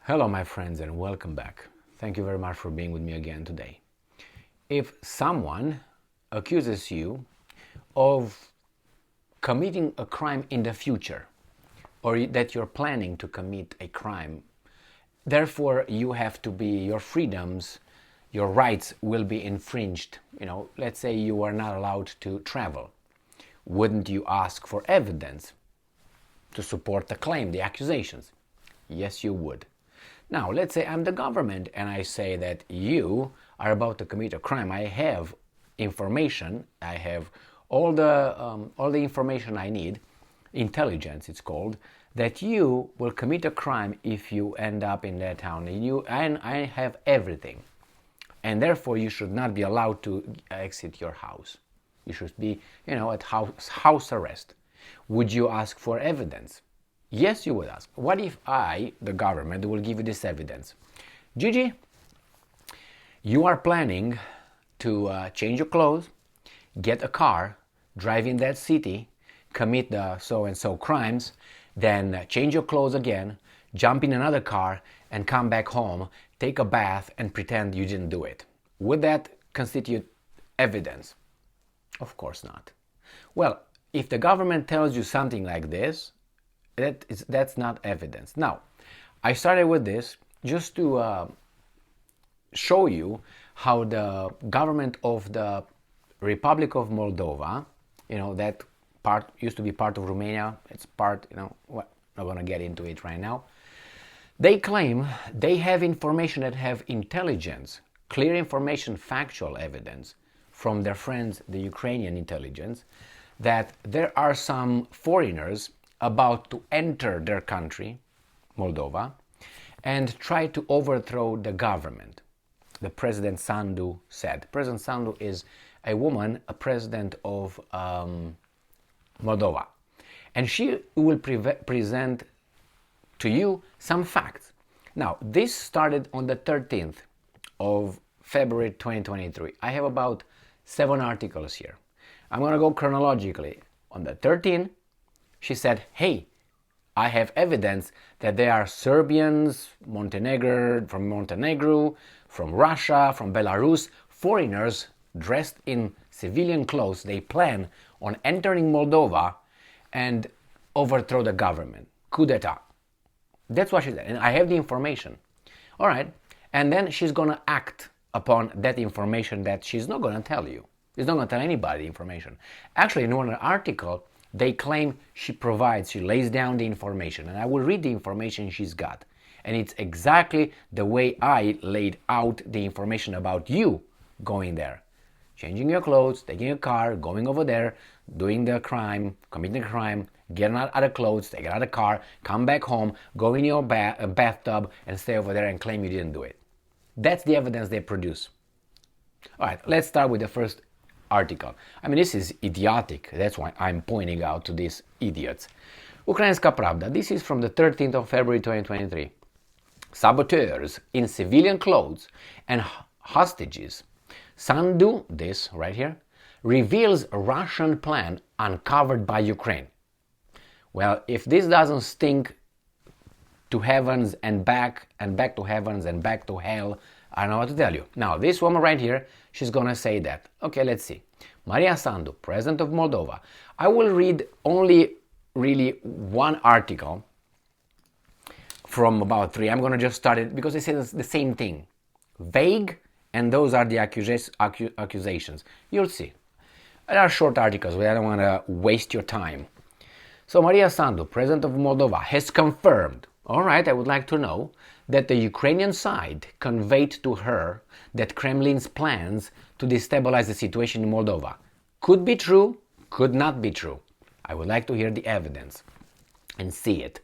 Hello my friends and welcome back. Thank you very much for being with me again today. If someone accuses you of committing a crime in the future or that you're planning to commit a crime, therefore you have to be, your freedoms, your rights will be infringed. Let's say you are not allowed to travel. Wouldn't you ask for evidence to support the claim, the accusations? Yes, you would. Now, let's say I'm the government and I say that you are about to commit a crime. I have information. I have all the information I need, intelligence it's called, that you will commit a crime if you end up in that town. And I have everything. And therefore you should not be allowed to exit your house. You should be, at house arrest. Would you ask for evidence? Yes, you would ask. What if I, the government, will give you this evidence? Gigi, you are planning to change your clothes, get a car, drive in that city, commit the so-and-so crimes, then change your clothes again, jump in another car, and come back home, take a bath, and pretend you didn't do it. Would that constitute evidence? Of course not. Well, if the government tells you something like this, that's not evidence. Now, I started with this just to show you how the government of the Republic of Moldova, that part used to be part of Romania, it's part, I'm not going to get into it right now. They claim they have information that have intelligence, clear information, factual evidence from their friends, the Ukrainian intelligence, that there are some foreigners about to enter their country, Moldova, and try to overthrow the government. The President Sandu said. President Sandu is a woman, a president of Moldova. And she will present to you some facts. Now, this started on the 13th of February 2023. I have about 7 articles here. I'm going to go chronologically. On the 13th, she said, hey, I have evidence that there are Serbians, from Montenegro, from Russia, from Belarus, foreigners dressed in civilian clothes. They plan on entering Moldova and overthrow the government. Coup d'etat. That's what she said. And I have the information. All right. And then she's going to act upon that information that she's not going to tell you. She's not going to tell anybody the information. Actually, in one article, they claim she lays down the information. And I will read the information she's got. And it's exactly the way I laid out the information about you going there. Changing your clothes, taking a car, going over there, doing the crime, committing a crime, getting out of the clothes, taking out of the car, come back home, go in your bathtub and stay over there and claim you didn't do it. That's the evidence they produce. All right, let's start with the first article. I mean, this is idiotic. That's why I'm pointing out to these idiots. Ukrainska Pravda. This is from the 13th of February 2023. Saboteurs in civilian clothes and hostages. Sandu, this right here, reveals a Russian plan uncovered by Ukraine. Well, if this doesn't stink to heavens and back to heavens and back to hell, I don't know what to tell you. Now, this woman right here, she's going to say that. Okay, let's see. Maria Sandu, President of Moldova. I will read only really one article from about 3. I'm going to just start it because it says the same thing. Vague, and those are the accusations. You'll see. There are short articles, but I don't want to waste your time. So Maria Sandu, President of Moldova, has confirmed, all right, I would like to know, that the Ukrainian side conveyed to her that Kremlin's plans to destabilize the situation in Moldova could be true, could not be true. I would like to hear the evidence and see it.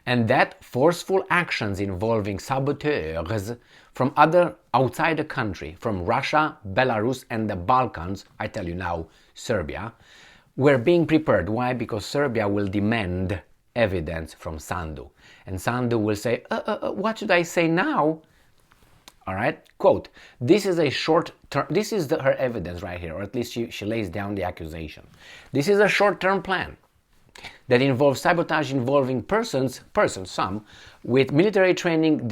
And that forceful actions involving saboteurs from outside the country, from Russia, Belarus, and the Balkans, I tell you now, Serbia, were being prepared. Why? Because Serbia will demand evidence from Sandu. And Sandu will say, what should I say now? All right, quote, this is a short-term, this is her evidence right here, or at least she lays down the accusation. This is a short-term plan. that involves sabotage involving persons, some, with military training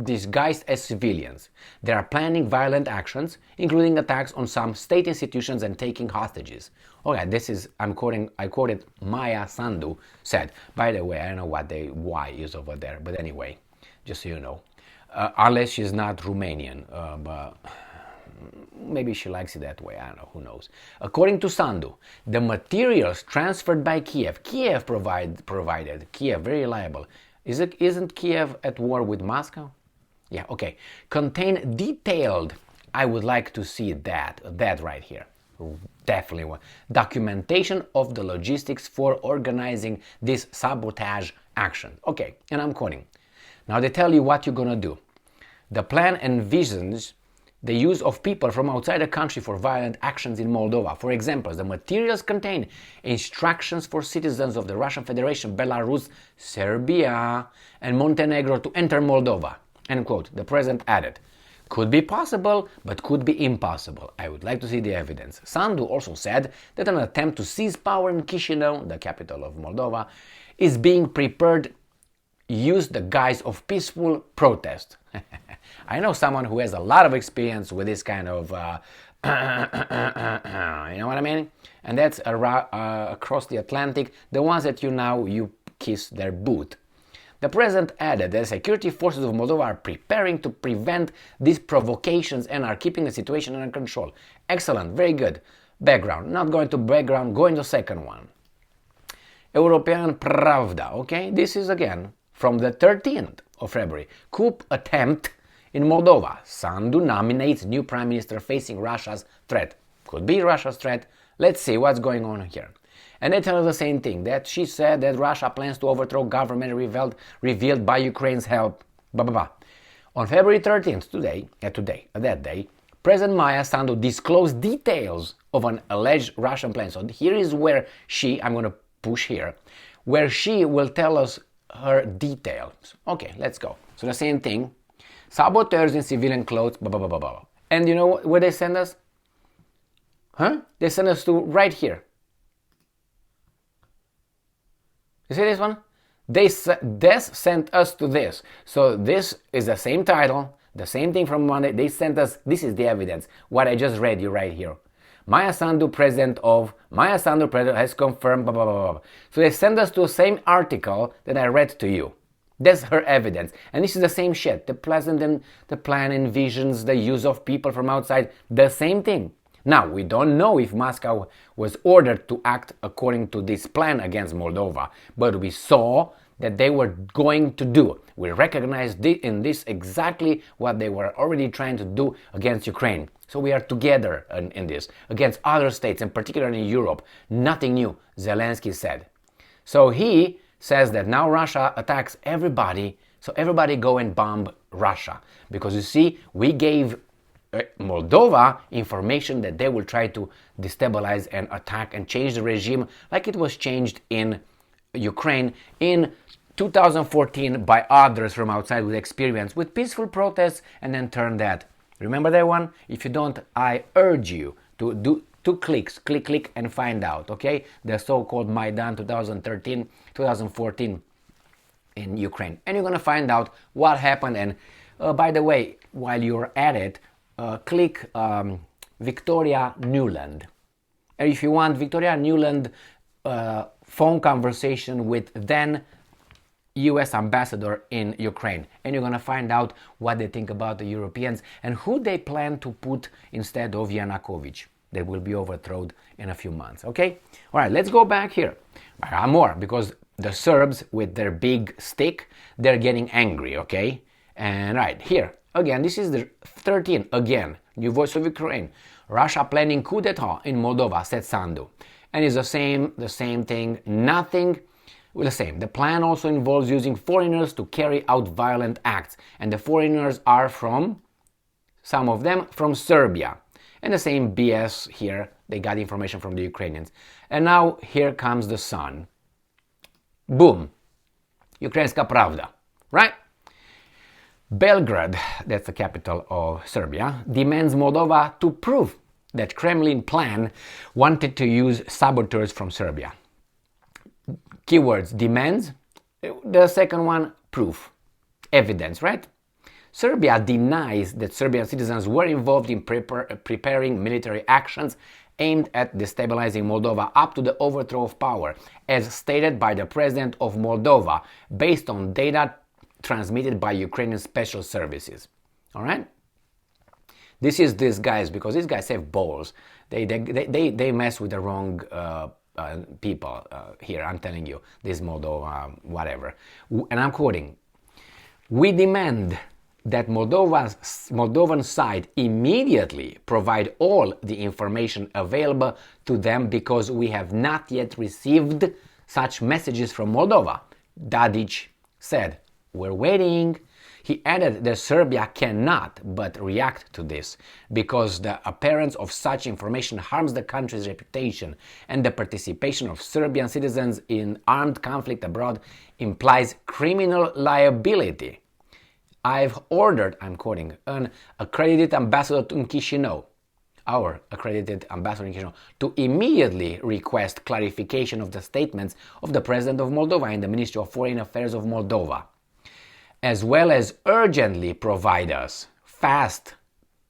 disguised as civilians. They are planning violent actions, including attacks on some state institutions and taking hostages. Okay, this is, I quoted Maya Sandu said. By the way, I don't know what the Y is over there, but anyway, just so you know. Unless she's not Romanian, but maybe she likes it that way, I don't know, who knows. According to Sandu, the materials transferred by Kiev provided, Kiev, very reliable. Isn't Kiev at war with Moscow? Yeah, okay. Contain detailed, I would like to see that right here. Definitely one. Documentation of the logistics for organizing this sabotage action. Okay, and I'm quoting. Now they tell you what you're gonna do. The plan envisions the use of people from outside the country for violent actions in Moldova. For example, the materials contain instructions for citizens of the Russian Federation, Belarus, Serbia, and Montenegro to enter Moldova. End quote. The president added, could be possible, but could be impossible. I would like to see the evidence. Sandu also said that an attempt to seize power in Chisinau, the capital of Moldova, is being prepared, use the guise of peaceful protest. I know someone who has a lot of experience with this kind of, you know what I mean? And that's across the Atlantic, the ones that you kiss their boot. The president added that the security forces of Moldova are preparing to prevent these provocations and are keeping the situation under control. Excellent, very good. Background, not going to background, going to second one. European Pravda, okay? This is again from the 13th of February. Coup attempt in Moldova. Sandu nominates new prime minister facing Russia's threat. Could be Russia's threat. Let's see what's going on here. And they tell us the same thing, that she said that Russia plans to overthrow government revealed by Ukraine's help. Blah, blah, blah. On February 13th, that day, President Maya Sandu disclosed details of an alleged Russian plan. So here is where I'm going to push here, where she will tell us her details. Okay, let's go. So the same thing, saboteurs in civilian clothes, blah, blah, blah, blah, blah. And you know where they send us? They send us to right here. You see this one? They sent us to this. So this is the same title, the same thing from Monday. They sent us, this is the evidence, what I just read you right here. Maya Sandu, president has confirmed, blah, blah, blah, blah. So they sent us to the same article that I read to you. That's her evidence. And this is the same shit. The plan envisions the use of people from outside, the same thing. Now, we don't know if Moscow was ordered to act according to this plan against Moldova, but we saw that they were going to do. We recognized in this exactly what they were already trying to do against Ukraine. So we are together in this, against other states, and particularly in Europe. Nothing new, Zelensky said. So he says that now Russia attacks everybody, so everybody go and bomb Russia. Because you see, we gave Moldova information that they will try to destabilize and attack and change the regime like it was changed in Ukraine in 2014 by others from outside with experience with peaceful protests, and then turn that. Remember that one? If you don't, I urge you to do 2 clicks, click and find out, okay? The so-called Maidan 2013-2014 in Ukraine. And you're gonna find out what happened. And by the way, while you're at it, click Victoria Nuland. And if you want Victoria Nuland phone conversation with then US ambassador in Ukraine, and you're gonna find out what they think about the Europeans and who they plan to put instead of Yanukovych that will be overthrown in a few months, okay? All right, let's go back here. More, because the Serbs with their big stick, they're getting angry, okay? And right here, again, this is the 13th, again, New Voice of Ukraine. Russia planning coup d'etat in Moldova, said Sandu. And it's the same thing, nothing the same. The plan also involves using foreigners to carry out violent acts. And the foreigners are from, some of them, from Serbia. And the same BS here, they got information from the Ukrainians. And now here comes the sun. Boom. Ukrainska Pravda, right? Belgrade, that's the capital of Serbia, demands Moldova to prove that Kremlin plan wanted to use saboteurs from Serbia. Keywords: demands. The second one, proof, evidence, right? Serbia denies that Serbian citizens were involved in preparing military actions aimed at destabilizing Moldova up to the overthrow of power, as stated by the president of Moldova, based on data transmitted by Ukrainian special services. All right? This is these guys, because these guys have balls. They mess with the wrong people here, I'm telling you. This Moldova, whatever. And I'm quoting, "We demand that Moldovan side immediately provide all the information available to them because we have not yet received such messages from Moldova," Tadic said. "We're waiting." He added that Serbia cannot but react to this because the appearance of such information harms the country's reputation, and the participation of Serbian citizens in armed conflict abroad implies criminal liability. "I've ordered," I'm quoting, "an accredited ambassador in Chisinau, our accredited ambassador in Chisinau, to immediately request clarification of the statements of the President of Moldova and the Ministry of Foreign Affairs of Moldova, as well as urgently provide us,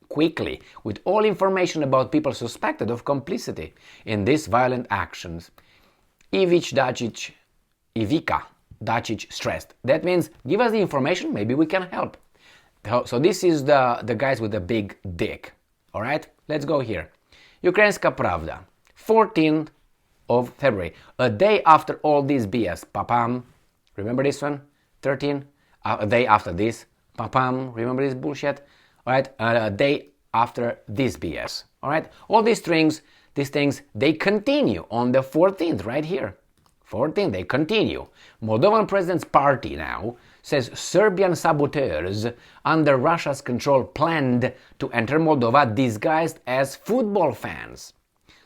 quickly, with all information about people suspected of complicity in these violent actions," Ivica Dacic stressed. That means, give us the information, maybe we can help. So this is the guys with the big dick. All right, let's go here. Ukrainska Pravda, 14th of February, a day after all this BS. Papam, remember this one? 13, a day after this. Papam, remember this bullshit? All right, a day after this BS. All right, all these things, they continue on the 14th, right here. 14, they continue. Moldovan President's party now says Serbian saboteurs under Russia's control planned to enter Moldova disguised as football fans.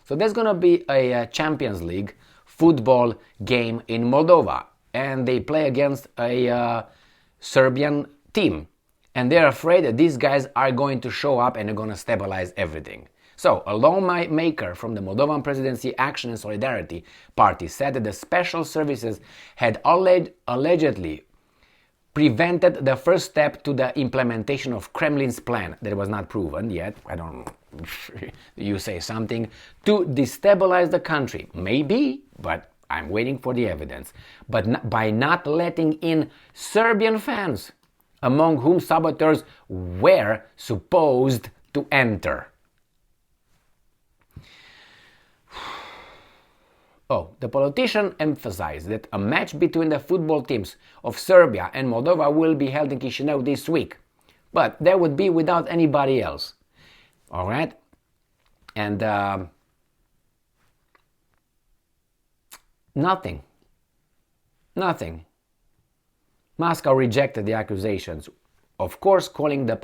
So there's going to be a Champions League football game in Moldova, and they play against a Serbian team. And they're afraid that these guys are going to show up and are going to stabilize everything. So, a lawmaker from the Moldovan Presidency Action and Solidarity Party said that the special services had allegedly prevented the first step to the implementation of Kremlin's plan that was not proven yet. I don't know. You say something to destabilize the country. Maybe, but I'm waiting for the evidence. But by not letting in Serbian fans, among whom saboteurs were supposed to enter. The politician emphasized that a match between the football teams of Serbia and Moldova will be held in Chisinau this week, but that would be without anybody else. All right? And nothing. Moscow rejected the accusations, of course calling the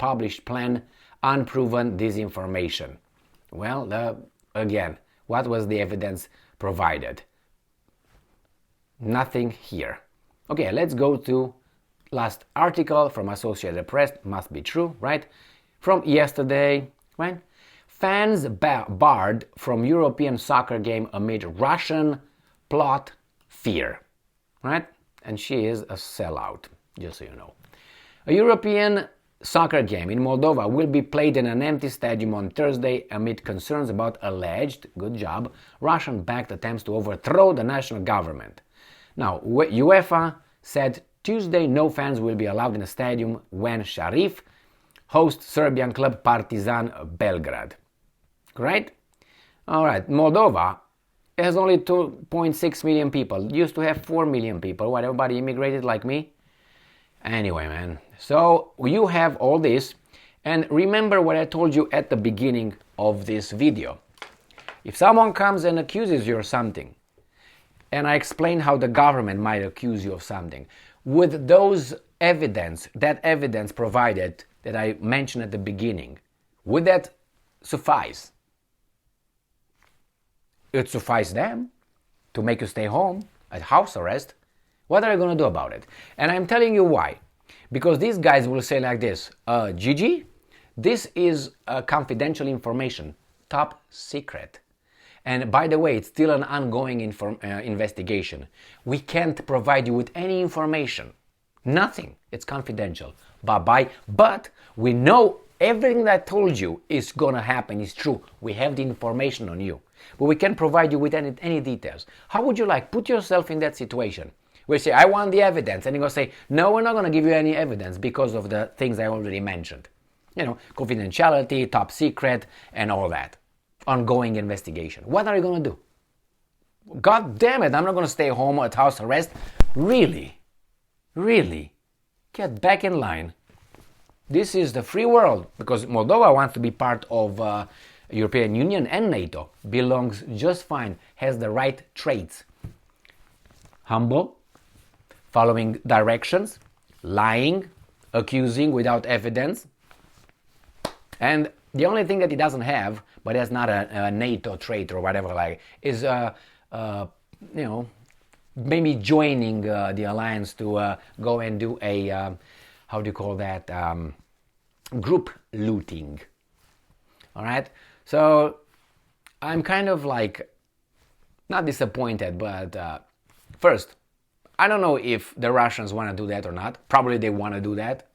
published plan unproven disinformation. Well, again, what was the evidence provided? Nothing here. Okay, let's go to last article from Associated Press. Must be true, right? From yesterday, right? Fans barred from European soccer game amid Russian plot fear, right? And she is a sellout, just so you know. A European soccer game in Moldova will be played in an empty stadium on Thursday amid concerns about alleged, good job, Russian-backed attempts to overthrow the national government. Now, UEFA said Tuesday no fans will be allowed in the stadium when Sharif hosts Serbian club Partizan Belgrade. Great? All right, Moldova has only 2.6 million people. Used to have 4 million people. What, everybody immigrated like me? Anyway, man, so you have all this, and remember what I told you at the beginning of this video. If someone comes and accuses you of something, and I explain how the government might accuse you of something, with those evidence, that evidence provided that I mentioned at the beginning, would that suffice? It suffice them to make you stay home at house arrest. What are you going to do about it? And I'm telling you why. Because these guys will say like this, Gigi, this is confidential information, top secret. And by the way, it's still an ongoing investigation. We can't provide you with any information. Nothing. It's confidential. Bye-bye. But we know everything that I told you is going to happen, is true. We have the information on you. But we can't provide you with any details. How would you like? Put yourself in that situation. We say, I want the evidence. And you're going to say, no, we're not going to give you any evidence because of the things I already mentioned. You know, confidentiality, top secret, and all that. Ongoing investigation. What are you going to do? God damn it, I'm not going to stay home at house arrest. Really? Really? Get back in line. This is the free world, because Moldova wants to be part of European Union and NATO. Belongs just fine, has the right traits. Humble, following directions, lying, accusing without evidence. And the only thing that he doesn't have, but that's not a NATO trait or whatever, like, is maybe joining the alliance to go and do a how do you call that, group looting. All right, so I'm kind of like not disappointed, but first, I don't know if the Russians want to do that or not. Probably they want to do that,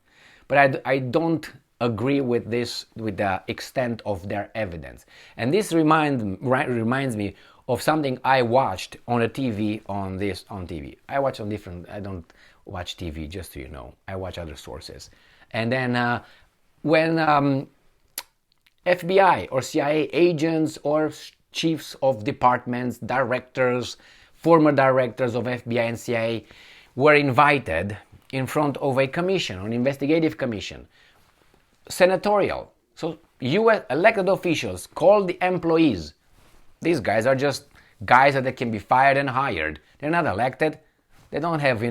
but I don't agree with this, with the extent of their evidence. And this reminds me of something I watched on a TV, on TV. I watch on different, I don't watch TV, just so you know. I watch other sources. And then when FBI or CIA agents or chiefs of departments, directors, former directors of FBI and CIA were invited in front of a commission, an investigative commission, senatorial. So US elected officials called the employees. These guys are just guys that can be fired and hired. They're not elected. They don't have,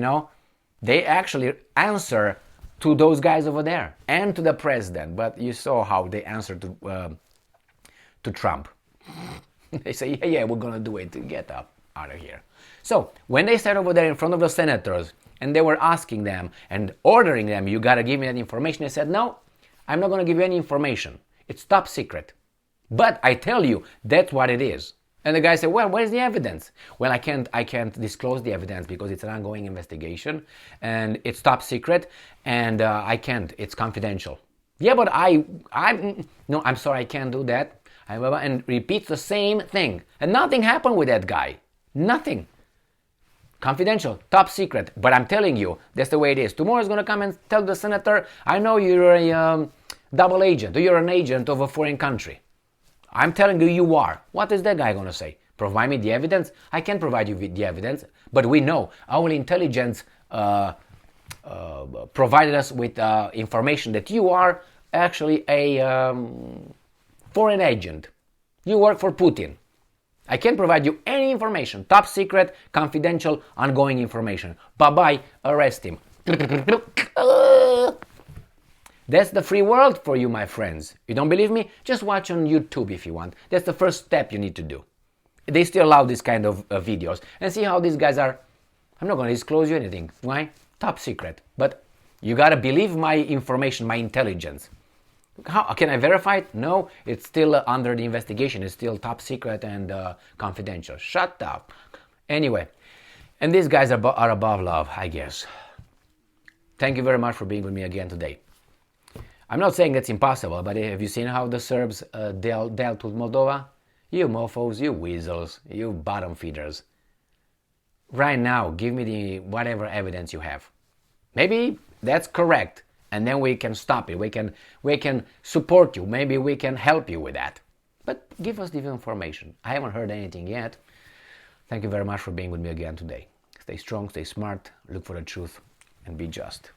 they actually answer to those guys over there and to the president. But you saw how they answered to Trump. They say, yeah, we're going to do it. Get up out of here. So when they sat over there in front of the senators and they were asking them and ordering them, you got to give me that information, they said, no, I'm not going to give you any information. It's top secret. But I tell you, that's what it is. And the guy said, well, where's the evidence? Well, I can't disclose the evidence because it's an ongoing investigation and it's top secret and I can't, it's confidential. Yeah, but I'm sorry, I can't do that. And repeats the same thing. And nothing happened with that guy. Nothing. Confidential, top secret. But I'm telling you, that's the way it is. Tomorrow is going to come and tell the senator, I know you're a double agent, or you're an agent of a foreign country. I'm telling you, you are. What is that guy going to say? Provide me the evidence? I can't provide you with the evidence, but we know our intelligence provided us with information that you are actually a foreign agent. You work for Putin. I can't provide you any information. Top secret, confidential, ongoing information. Bye-bye, arrest him. That's the free world for you, my friends. You don't believe me? Just watch on YouTube if you want. That's the first step you need to do. They still allow this kind of videos. And see how these guys are. I'm not going to disclose you anything. Why? Top secret. But you got to believe my information, my intelligence. How can I verify it? No, it's still under the investigation. It's still top secret and confidential. Shut up. Anyway, and these guys are above love, I guess. Thank you very much for being with me again today. I'm not saying that's impossible, but have you seen how the Serbs dealt with Moldova? You mofos, you weasels, you bottom feeders. Right now, give me the whatever evidence you have. Maybe that's correct. And then we can stop it. We can support you. Maybe we can help you with that. But give us the information. I haven't heard anything yet. Thank you very much for being with me again today. Stay strong, stay smart, look for the truth, and be just.